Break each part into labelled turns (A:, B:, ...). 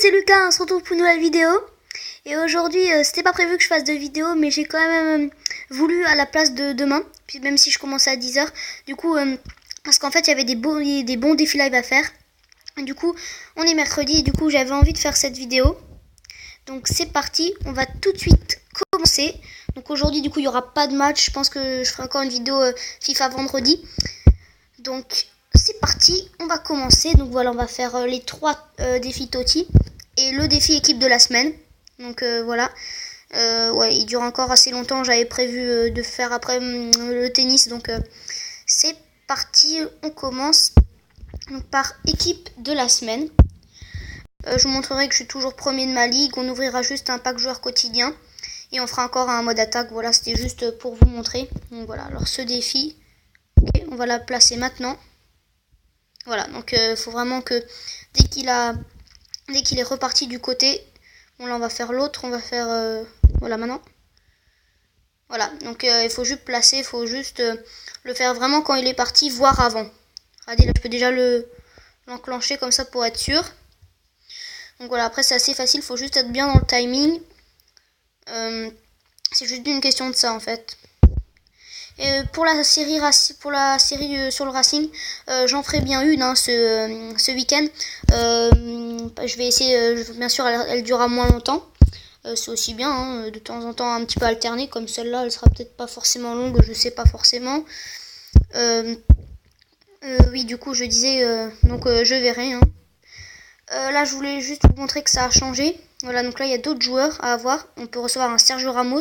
A: c'est Lucas, on se retrouve pour une nouvelle vidéo. Et aujourd'hui, c'était pas prévu que je fasse de vidéo, mais j'ai quand même voulu à la place de demain, puis même si je commençais à 10h. Du coup, parce qu'en fait, il y avait des bons défis live à faire. Et du coup, on est mercredi, et du coup, j'avais envie de faire cette vidéo. Donc c'est parti, on va tout de suite commencer. Donc aujourd'hui, du coup, il n'y aura pas de match. Je pense que je ferai encore une vidéo FIFA vendredi. Donc c'est parti, on va commencer. Donc voilà, on va faire les 3 défis Totti et le défi équipe de la semaine. Donc voilà, ouais, il dure encore assez longtemps. J'avais prévu de faire après le tennis. Donc c'est parti, on commence donc, par équipe de la semaine. Je vous montrerai que je suis toujours premier de ma ligue. On ouvrira juste un pack joueur quotidien. Et on fera encore un mode attaque. Voilà, c'était juste pour vous montrer. Donc voilà, alors ce défi, okay, on va la placer maintenant. Voilà, donc il faut vraiment que dès qu'il est reparti du côté, bon là on va faire l'autre, on va faire voilà maintenant. Voilà, donc il faut juste placer, il faut juste le faire vraiment quand il est parti, voire avant. Regardez, là je peux déjà l'enclencher comme ça pour être sûr. Donc voilà, après c'est assez facile, il faut juste être bien dans le timing. C'est juste une question de ça en fait. Et pour la série sur le Racing, j'en ferai bien une ce week-end. Je vais essayer, bien sûr elle durera moins longtemps. C'est aussi bien de temps en temps un petit peu alterner, comme celle-là elle sera peut-être pas forcément longue, je sais pas forcément. Oui, du coup je disais, donc je verrai. Là je voulais juste vous montrer que ça a changé. Voilà, donc là il y a d'autres joueurs à avoir. On peut recevoir un Sergio Ramos.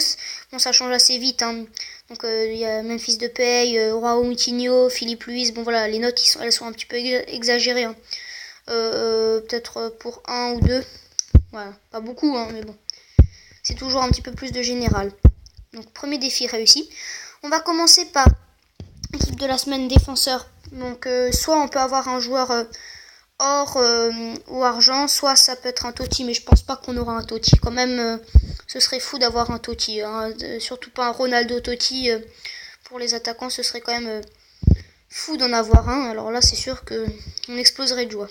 A: Bon, ça change assez vite. Donc il y a Memphis Depay, Joao Moutinho, Philippe Luis. Bon voilà, les notes elles sont un petit peu exagérées. Peut-être pour 1 ou 2. Voilà, pas beaucoup, mais bon. C'est toujours un petit peu plus de général. Donc premier défi réussi. On va commencer par équipe de la semaine défenseur. Donc soit on peut avoir un joueur or ou argent, soit ça peut être un Totti, mais je pense pas qu'on aura un Totti. Quand même, ce serait fou d'avoir un Totti, surtout pas un Ronaldo Totti. Pour les attaquants, ce serait quand même fou d'en avoir un. Alors là, c'est sûr que on exploserait de joie.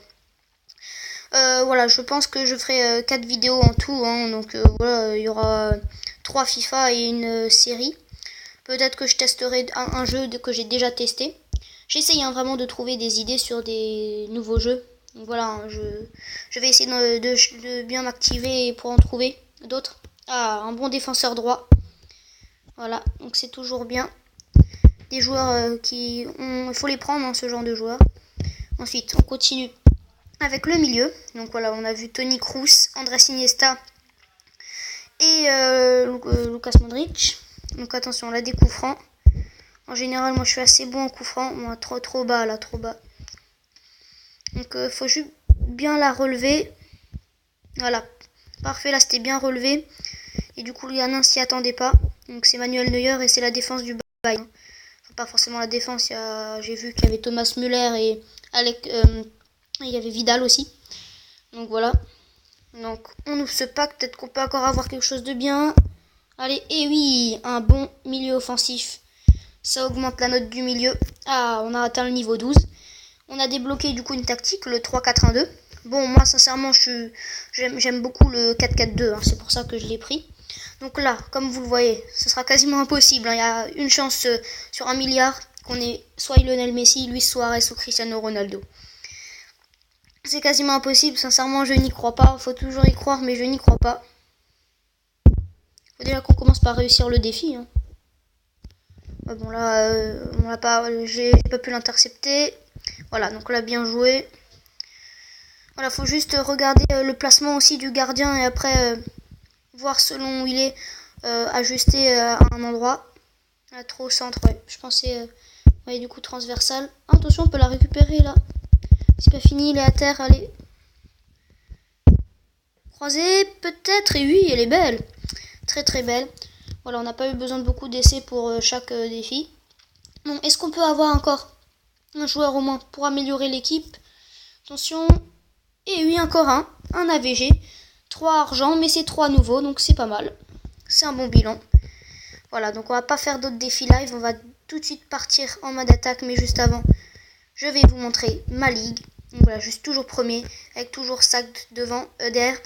A: Voilà, je pense que je ferai 4 vidéos en tout. Donc voilà, il y aura 3 FIFA et une série. Peut-être que je testerai un jeu que j'ai déjà testé. J'essaye vraiment de trouver des idées sur des nouveaux jeux. Donc voilà, je vais essayer de bien m'activer pour en trouver d'autres. Ah, un bon défenseur droit. Voilà, donc c'est toujours bien. Des joueurs il faut les prendre, ce genre de joueurs. Ensuite, on continue avec le milieu. Donc voilà, on a vu Toni Kroos, Andrés Iniesta et Lucas Modric. Donc attention, là des coups francs. En général, moi je suis assez bon en coups francs. Moi, trop bas là, trop bas. Donc faut juste bien la relever. Voilà, parfait, là c'était bien relevé. Et du coup le gardien s'y attendait pas. Donc c'est Manuel Neuer et c'est la défense du Bayern. Enfin, pas forcément la défense, j'ai vu qu'il y avait Thomas Müller et il y avait Vidal aussi. Donc voilà. Donc on ouvre ce pack, peut-être qu'on peut encore avoir quelque chose de bien. Allez, et oui, un bon milieu offensif. Ça augmente la note du milieu. Ah, on a atteint le niveau 12. On a débloqué du coup une tactique, le 3-4-1-2. Bon, moi sincèrement, j'aime beaucoup le 4-4-2, c'est pour ça que je l'ai pris. Donc là, comme vous le voyez, ce sera quasiment impossible. Il y a une chance sur 1 milliard qu'on ait soit Lionel Messi, Luis Suarez ou Cristiano Ronaldo. C'est quasiment impossible, sincèrement, je n'y crois pas. Faut toujours y croire, mais je n'y crois pas. Faut déjà qu'on commence par réussir le défi. Bon là, j'ai pas pu l'intercepter. Voilà, donc là, bien joué. Voilà, faut juste regarder le placement aussi du gardien et après voir selon où il est, ajuster à un endroit. Là, trop au centre, ouais. Je pensais, ouais, du coup, transversal. Ah, attention, on peut la récupérer là. C'est pas fini, il est à terre, allez. Croisée, peut-être, et oui, elle est belle. Très belle. Voilà, on n'a pas eu besoin de beaucoup d'essais pour chaque défi. Bon, est-ce qu'on peut avoir encore un joueur au moins pour améliorer l'équipe? Attention. Et oui, encore un AVG. 3 argent, mais c'est 3 nouveaux, donc c'est pas mal. C'est un bon bilan. Voilà, donc on va pas faire d'autres défis live. On va tout de suite partir en mode attaque, mais juste avant, je vais vous montrer ma ligue. Donc voilà, juste toujours premier, avec toujours sac derrière,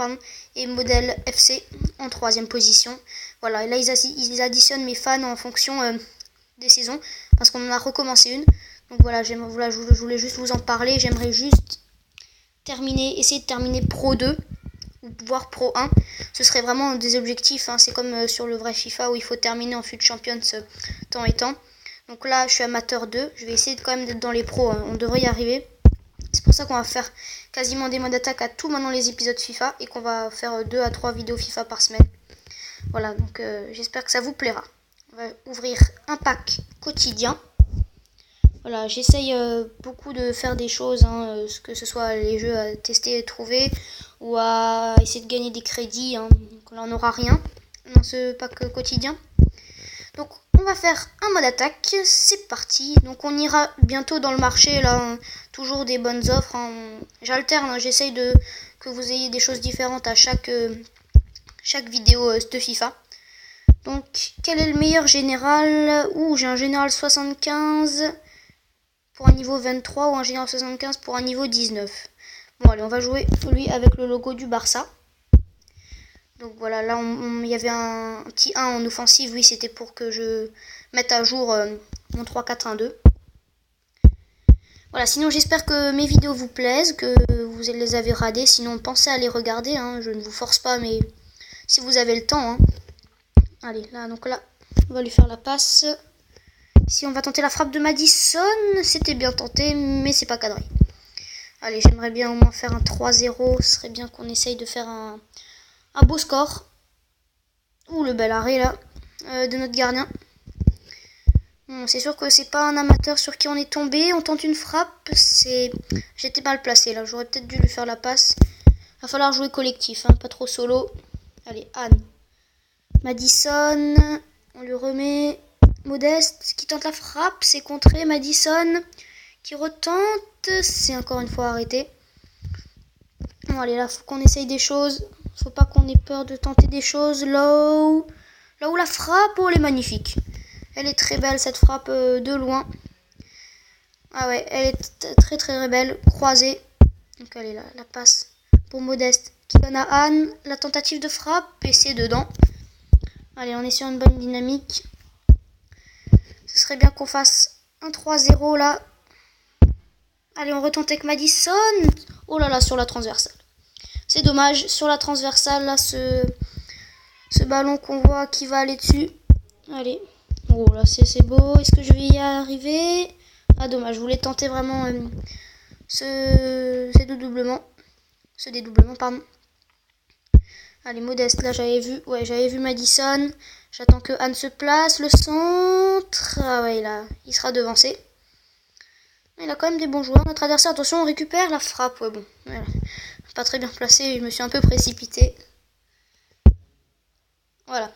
A: et modèle FC en 3e position. Voilà, et là ils additionnent mes fans en fonction des saisons, parce qu'on en a recommencé une. Donc voilà, je voulais juste vous en parler. J'aimerais juste essayer de terminer Pro 2 ou voire Pro 1. Ce serait vraiment des objectifs, hein. C'est comme sur le vrai FIFA où il faut terminer en FUT Champions temps et temps. Donc là, je suis amateur 2. Je vais essayer quand même d'être dans les pros, hein. On devrait y arriver. C'est pour ça qu'on va faire quasiment des modes d'attaque à tout maintenant les épisodes FIFA et qu'on va faire 2 à 3 vidéos FIFA par semaine. Voilà, donc j'espère que ça vous plaira. On va ouvrir un pack quotidien. Voilà, j'essaye beaucoup de faire des choses, hein, que ce soit les jeux à tester et trouver, ou à essayer de gagner des crédits. Hein. Donc là, on n'aura rien dans ce pack quotidien. Donc, on va faire un mode attaque. C'est parti. Donc, on ira bientôt dans le marché. Là, hein, toujours des bonnes offres. Hein. J'alterne, hein, j'essaye que vous ayez des choses différentes à chaque vidéo de FIFA. Donc, quel est le meilleur général? J'ai un général 75 pour un niveau 23 ou un général 75 pour un niveau 19. Bon, allez, on va jouer lui avec le logo du Barça. Donc voilà, là il y avait un petit 1 en offensive. Oui, c'était pour que je mette à jour mon 3-4-1-2. Voilà, sinon j'espère que mes vidéos vous plaisent, que vous les avez radées. Sinon pensez à les regarder, hein. Je ne vous force pas, mais si vous avez le temps. Hein. Allez, là, donc là, on va lui faire la passe. Si on va tenter la frappe de Madison, c'était bien tenté, mais c'est pas cadré. Allez, j'aimerais bien au moins faire un 3-0. Ce serait bien qu'on essaye de faire un beau score. Ouh, le bel arrêt là de notre gardien. Bon, c'est sûr que c'est pas un amateur sur qui on est tombé. On tente une frappe. J'étais mal placé là. J'aurais peut-être dû lui faire la passe. Va falloir jouer collectif, hein, pas trop solo. Allez, Anne. Madison. On lui remet. Modeste qui tente la frappe. C'est contré. Madison qui retente. C'est encore une fois arrêté. Bon, allez, là, faut qu'on essaye des choses. Faut pas qu'on ait peur de tenter des choses. Là où la frappe, elle est magnifique. Elle est très belle, cette frappe de loin. Ah ouais, elle est très très belle. Croisée. Donc allez, là, la passe pour Modeste qui donne à Anne. La tentative de frappe et c'est dedans. Allez, on est sur une bonne dynamique. Ce serait bien qu'on fasse un 3-0 là. Allez, on retente avec Madison. Oh là là, sur la transversale. C'est dommage, sur la transversale, là, ce ballon qu'on voit qui va aller dessus. Allez. Oh là, c'est beau. Est-ce que je vais y arriver? Ah, dommage, je voulais tenter vraiment ce dédoublement, pardon. Allez, Modeste, là, j'avais vu Madison. J'attends que Anne se place. Le centre. Ah ouais, là, il sera devancé. Il a quand même des bons joueurs. Notre adversaire, attention, on récupère la frappe. Ouais, bon. Voilà. Pas très bien placé. Je me suis un peu précipité. Voilà.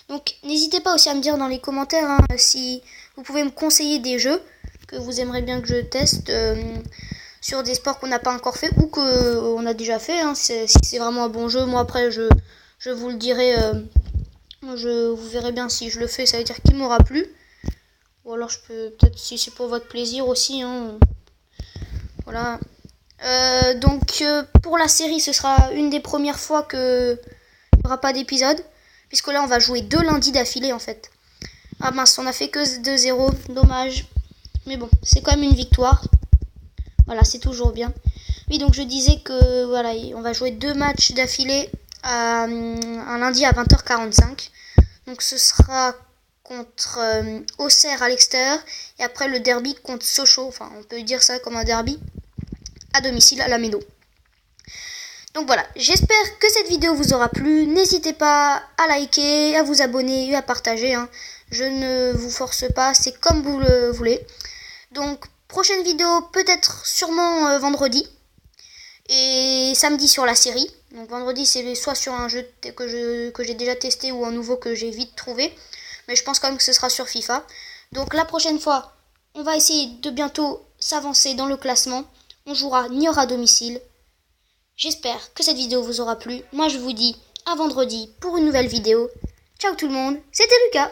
A: Donc, n'hésitez pas aussi à me dire dans les commentaires hein, si vous pouvez me conseiller des jeux que vous aimeriez bien que je teste sur des sports qu'on n'a pas encore fait ou qu'on a déjà fait. Hein. Si c'est vraiment un bon jeu, moi après, je vous le dirai. Vous verrez bien si je le fais, ça veut dire qu'il m'aura plu. Ou alors je peux peut-être si c'est pour votre plaisir aussi. Hein. Voilà. Donc pour la série, ce sera une des premières fois que il n'y aura pas d'épisode. Puisque là, on va jouer 2 lundis d'affilée en fait. Ah mince, on a fait que 2-0. Dommage. Mais bon, c'est quand même une victoire. Voilà, c'est toujours bien. Oui, donc je disais que voilà, on va jouer 2 matchs d'affilée un lundi à 20h45. Donc ce sera contre Auxerre à l'extérieur et après le derby contre Sochaux, enfin on peut dire ça comme un derby à domicile à la Méno. Donc voilà, j'espère que cette vidéo vous aura plu. N'hésitez pas à liker, à vous abonner et à partager. Hein. Je ne vous force pas, c'est comme vous le voulez. Donc prochaine vidéo peut-être sûrement vendredi et samedi sur la série. Donc vendredi c'est soit sur un jeu que j'ai déjà testé ou un nouveau que j'ai vite trouvé. Mais je pense quand même que ce sera sur FIFA. Donc la prochaine fois, on va essayer de bientôt s'avancer dans le classement. On jouera Niort à domicile. J'espère que cette vidéo vous aura plu. Moi je vous dis à vendredi pour une nouvelle vidéo. Ciao tout le monde, c'était Lucas.